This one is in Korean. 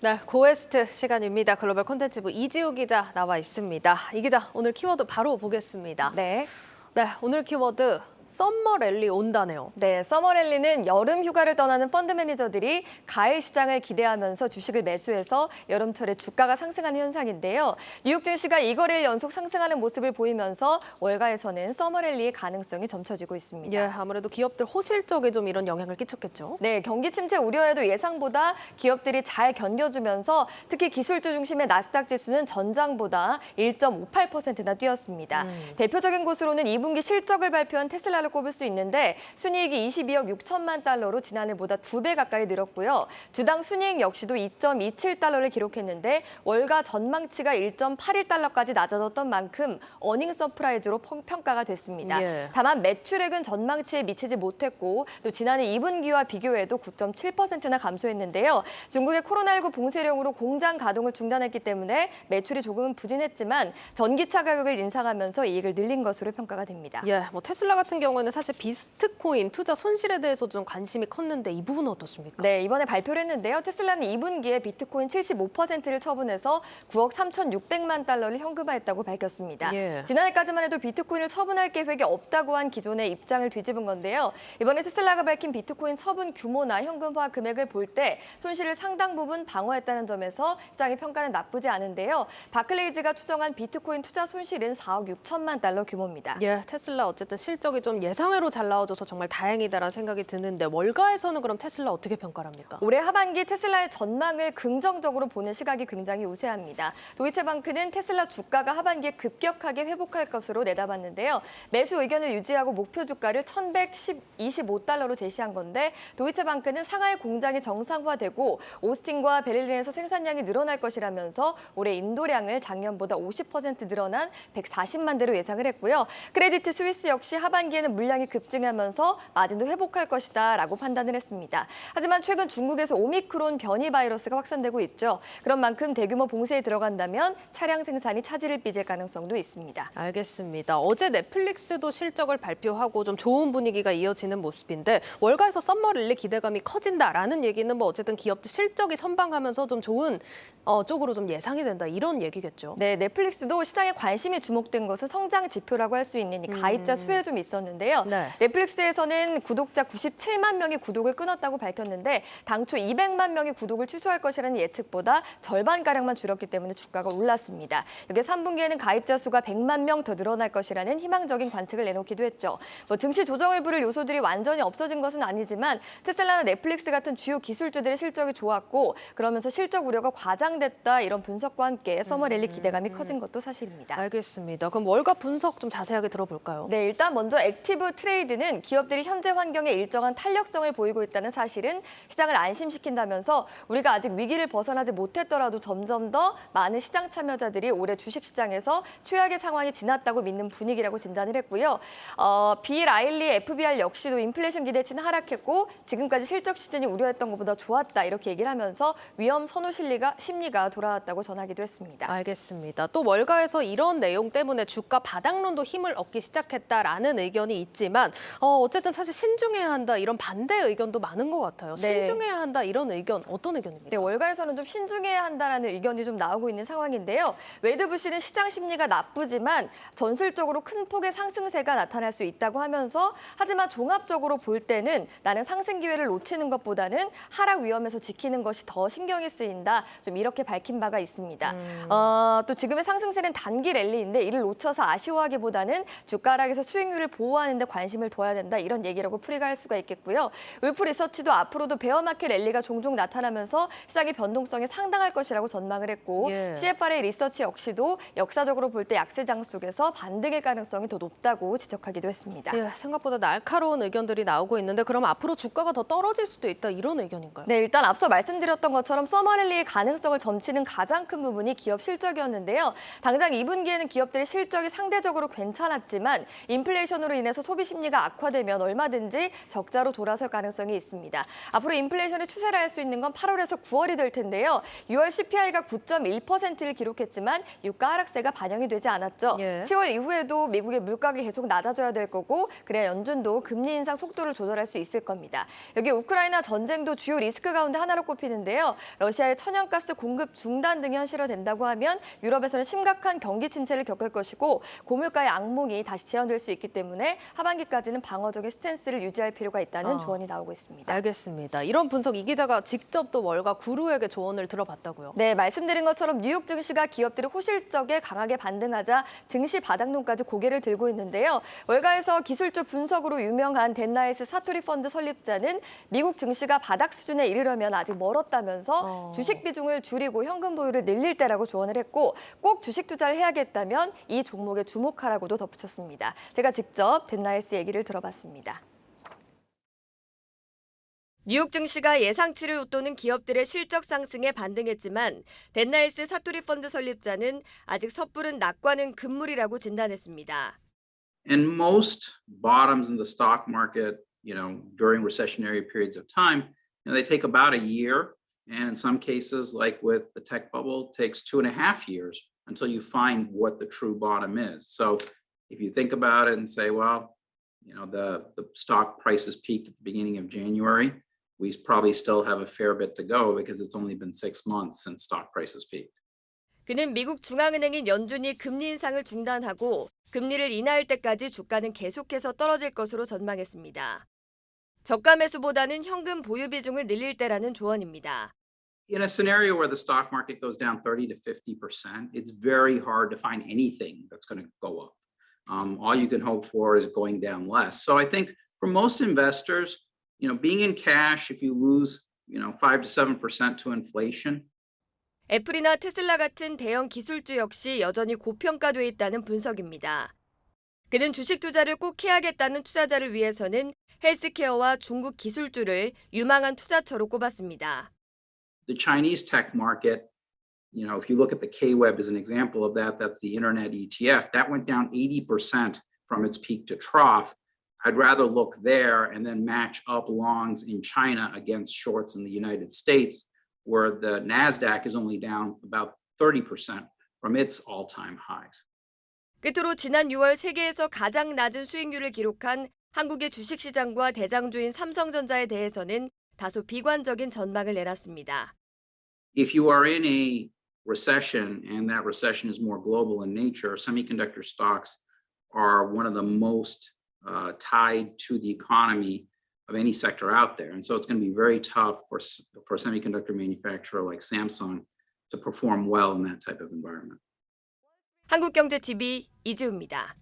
네, 고에스트 시간입니다. 글로벌 콘텐츠부 이지우 기자 나와 있습니다. 이 기자, 오늘 키워드 바로 보겠습니다. 네. 오늘 키워드 썸머 랠리 온다네요. 네, 서머랠리는 여름 휴가를 떠나는 펀드 매니저들이 가을 시장을 기대하면서 주식을 매수해서 여름철에 주가가 상승하는 현상인데요. 뉴욕 증시가 2거래일 연속 상승하는 모습을 보이면서 월가에서는 서머랠리의 가능성이 점쳐지고 있습니다. 예, 아무래도 기업들 호실적에 좀 이런 영향을 끼쳤겠죠. 네, 경기 침체 우려에도 예상보다 기업들이 잘 견뎌주면서 특히 기술주 중심의 나스닥 지수는 전장보다 1.58%나 뛰었습니다. 대표적인 곳으로는 2분기 실적을 발표한 테슬라를 꼽을 수 있는데 순이익이 22억 6천만 달러로 지난해보다 2배 가까이 늘었고요. 주당 순이익 역시도 2.27달러를 기록했는데 월가 전망치가 1.81달러까지 낮아졌던 만큼 어닝 서프라이즈로 평가가 됐습니다. 예. 다만 매출액은 전망치에 미치지 못했고 또 지난해 2분기와 비교해도 9.7%나 감소했는데요. 중국의 코로나19 봉쇄령으로 공장 가동을 중단했기 때문에 매출이 조금은 부진했지만 전기차 가격을 인상하면서 이익을 늘린 것으로 평가가 됩니다. 예, 테슬라 같은 경우에는 사실 비트코인 투자 손실에 대해서 좀 관심이 컸는데 이 부분은 어떻습니까? 네, 이번에 발표를 했는데요. 테슬라는 2분기에 비트코인 75%를 처분해서 9억 3,600만 달러를 현금화했다고 밝혔습니다. 예. 지난해까지만 해도 비트코인을 처분할 계획이 없다고 한 기존의 입장을 뒤집은 건데요. 이번에 테슬라가 밝힌 비트코인 처분 규모나 현금화 금액을 볼 때 손실을 상당 부분 방어했다는 점에서 시장의 평가는 나쁘지 않은데요. 바클레이즈가 추정한 비트코인 투자 손실은 4억 6천만 달러 규모입니다. 예, 테슬라 어쨌든 실적이 좀 예상외로 잘 나와줘서 정말 다행이다라는 생각이 드는데 월가에서는 그럼 테슬라 어떻게 평가를 합니까? 올해 하반기 테슬라의 전망을 긍정적으로 보는 시각이 굉장히 우세합니다. 도이체방크는 테슬라 주가가 하반기에 급격하게 회복할 것으로 내다봤는데요. 매수 의견을 유지하고 목표 주가를 1,125달러로 제시한 건데 도이체방크는 상하이 공장이 정상화되고 오스틴과 베를린에서 생산량이 늘어날 것이라면서 올해 인도량을 작년보다 50% 늘어난 140만 대로 예상을 했고요. 크레디트 스위스 역시 하반기에는 물량이 급증하면서 마진도 회복할 것이다 라고 판단을 했습니다. 하지만 최근 중국에서 오미크론 변이 바이러스가 확산되고 있죠. 그런 만큼 대규모 봉쇄에 들어간다면 차량 생산이 차질을 빚을 가능성도 있습니다. 알겠습니다. 어제 넷플릭스도 실적을 발표하고 좀 좋은 분위기가 이어지는 모습인데 월가에서 썸머 랠리 기대감이 커진다라는 얘기는 뭐 어쨌든 기업들 실적이 선방하면서 좀 좋은 쪽으로 좀 예상이 된다 이런 얘기겠죠. 네, 넷플릭스도 시장에 관심이 주목된 것은 성장 지표라고 할 수 있는 이 가입자 수에 좀 있었는데요. 네. 넷플릭스에서는 구독자 97만 명이 구독을 끊었다고 밝혔는데 당초 200만 명이 구독을 취소할 것이라는 예측보다 절반가량만 줄었기 때문에 주가가 올랐습니다. 여기에 3분기에는 가입자 수가 100만 명 더 늘어날 것이라는 희망적인 관측을 내놓기도 했죠. 증시 조정을 부를 요소들이 완전히 없어진 것은 아니지만 테슬라나 넷플릭스 같은 주요 기술주들의 실적이 좋았고 그러면서 실적 우려가 과장됐다 이런 분석과 함께 서머랠리 기대감이 커진 것도 사실입니다. 알겠습니다. 그럼 월가 분석 좀 자세하게 들어볼까요? 네, 일단 먼저 액티브 트레이드는 기업들이 현재 환경에 일정한 탄력성을 보이고 있다는 사실은 시장을 안심시킨다면서 우리가 아직 위기를 벗어나지 못했더라도 점점 더 많은 시장 참여자들이 올해 주식시장에서 최악의 상황이 지났다고 믿는 분위기라고 진단을 했고요. 비 라일리 FBR 역시도 인플레이션 기대치는 하락했고 지금까지 실적 시즌이 우려했던 것보다 좋았다 이렇게 얘기를 하면서 위험 선호 심리가 돌아왔다고 전하기도 했습니다. 알겠습니다. 또 월가에서 이런 내용 때문에 주가 바닥론도 힘을 얻기 시작했다라는 의견이 있지만 어쨌든 사실 신중해야 한다 이런 반대 의견도 많은 것 같아요. 네. 신중해야 한다 이런 의견 어떤 의견입니까? 네, 월가에서는 좀 신중해야 한다라는 의견이 좀 나오고 있는 상황인데요. 웨드부시는 시장 심리가 나쁘지만 전술적으로 큰 폭의 상승세가 나타날 수 있다고 하면서 하지만 종합적으로 볼 때는 나는 상승 기회를 놓치는 것보다는 하락 위험에서 지키는 것이 더 신경이 쓰인다. 좀 이렇게 밝힌 바가 있습니다. 또 지금의 상승세는 단기 랠리인데 이를 놓쳐서 아쉬워하기보다는 주가 하락에서 수익률을 보호하는 데 관심을 둬야 된다. 이런 얘기라고 풀이가 할 수가 있겠고요. 울프 리서치도 앞으로도 베어마켓 랠리가 종종 나타나면서 시장의 변동성이 상당할 것이라고 전망을 했고 예. CFRA 리서치 역시도 역사적으로 볼 때 약세장 속에서 반등의 가능성이 더 높다고 지적하기도 했습니다. 예, 생각보다 날카로운 의견들이 나오고 있는데 그럼 앞으로 주가가 더 떨어질 수도 있다 이런 의견인가요? 네, 일단 앞서 말씀드렸던 것처럼 서머랠리의 가능성을 점치는 가장 큰 부분이 기업 실적이었는데요. 당장 2분기에는 기업들의 실적이 상대적으로 괜찮았지만 인플레이션으로 인한 인해서 소비 심리가 악화되면 얼마든지 적자로 돌아설 가능성이 있습니다. 앞으로 인플레이션의 추세를 알 수 있는 건 8월에서 9월이 될 텐데요. 6월 CPI가 9.1%를 기록했지만 유가 하락세가 반영이 되지 않았죠. 예. 10월 이후에도 미국의 물가가 계속 낮아져야 될 거고 그래야 연준도 금리 인상 속도를 조절할 수 있을 겁니다. 여기 우크라이나 전쟁도 주요 리스크 가운데 하나로 꼽히는데요. 러시아의 천연가스 공급 중단 등이 현실화된다고 하면 유럽에서는 심각한 경기 침체를 겪을 것이고 고물가의 악몽이 다시 재현될 수 있기 때문에 하반기까지는 방어적인 스탠스를 유지할 필요가 있다는 조언이 나오고 있습니다. 알겠습니다. 이런 분석 이 기자가 직접 또 월가 구루에게 조언을 들어봤다고요. 네, 말씀드린 것처럼 뉴욕 증시가 기업들이 호실적에 강하게 반등하자 증시 바닥론까지 고개를 들고 있는데요. 월가에서 기술주 분석으로 유명한 덴나일스 사토리 펀드 설립자는 미국 증시가 바닥 수준에 이르려면 아직 멀었다면서 주식 비중을 줄이고 현금 보유를 늘릴 때라고 조언을 했고 꼭 주식 투자를 해야겠다면 이 종목에 주목하라고도 덧붙였습니다. 제가 직접 덴나일스 얘기를 들어봤습니다. 뉴욕 증시가 예상치를 웃도는 기업들의 실적 상승에 반등했지만 덴나일스 사토리 펀드 설립자는 아직 섣부른 낙관은 금물이라고 진단했습니다. And most bottoms in the stock market, during recessionary periods of time, they take about a year. And in some cases, like with the tech bubble, takes 2.5 years until you find what the true bottom is. So if you think about it and say, well, the stock prices peaked at the beginning of January, we probably still have a fair bit to go because it's only been 6 months since stock prices peaked. 그는 미국 중앙은행인 연준이 금리 인상을 중단하고 금리를 인하할 때까지 주가는 계속해서 떨어질 것으로 전망했습니다. 저가 매수보다는 현금 보유 비중을 늘릴 때라는 조언입니다. In a scenario where the stock market goes down 30 to 50%, it's very hard to find anything that's going to go up. All you can hope for is going down less. So I think for most investors, being in cash, if you lose, 5 to 7% to inflation. 애플이나 테슬라 같은 대형 기술주 역시 여전히 고평가돼 있다는 분석입니다. 그는 주식 투자를 꼭 해야겠다는 투자자를 위해서는 헬스케어와 중국 기술주를 유망한 투자처로 꼽았습니다. The Chinese tech market, if you look at the K-Web as an example of that, that's the internet ETF, that went down 80% from its peak to trough. I'd rather look there and then match up longs in China against shorts in the United States, where the NASDAQ is only down about 30% from its all-time highs. 끝으로 지난 6월 세계에서 가장 낮은 수익률을 기록한 한국의 주식시장과 대장주인 삼성전자에 대해서는 다소 비관적인 전망을 내놨습니다. If you are in a recession and that recession is more global in nature, semiconductor stocks are one of the most tied to the economy of any sector out there. And so it's going to be very tough for a semiconductor manufacturer like Samsung to perform well in that type of environment. 한국경제TV 이지우입니다.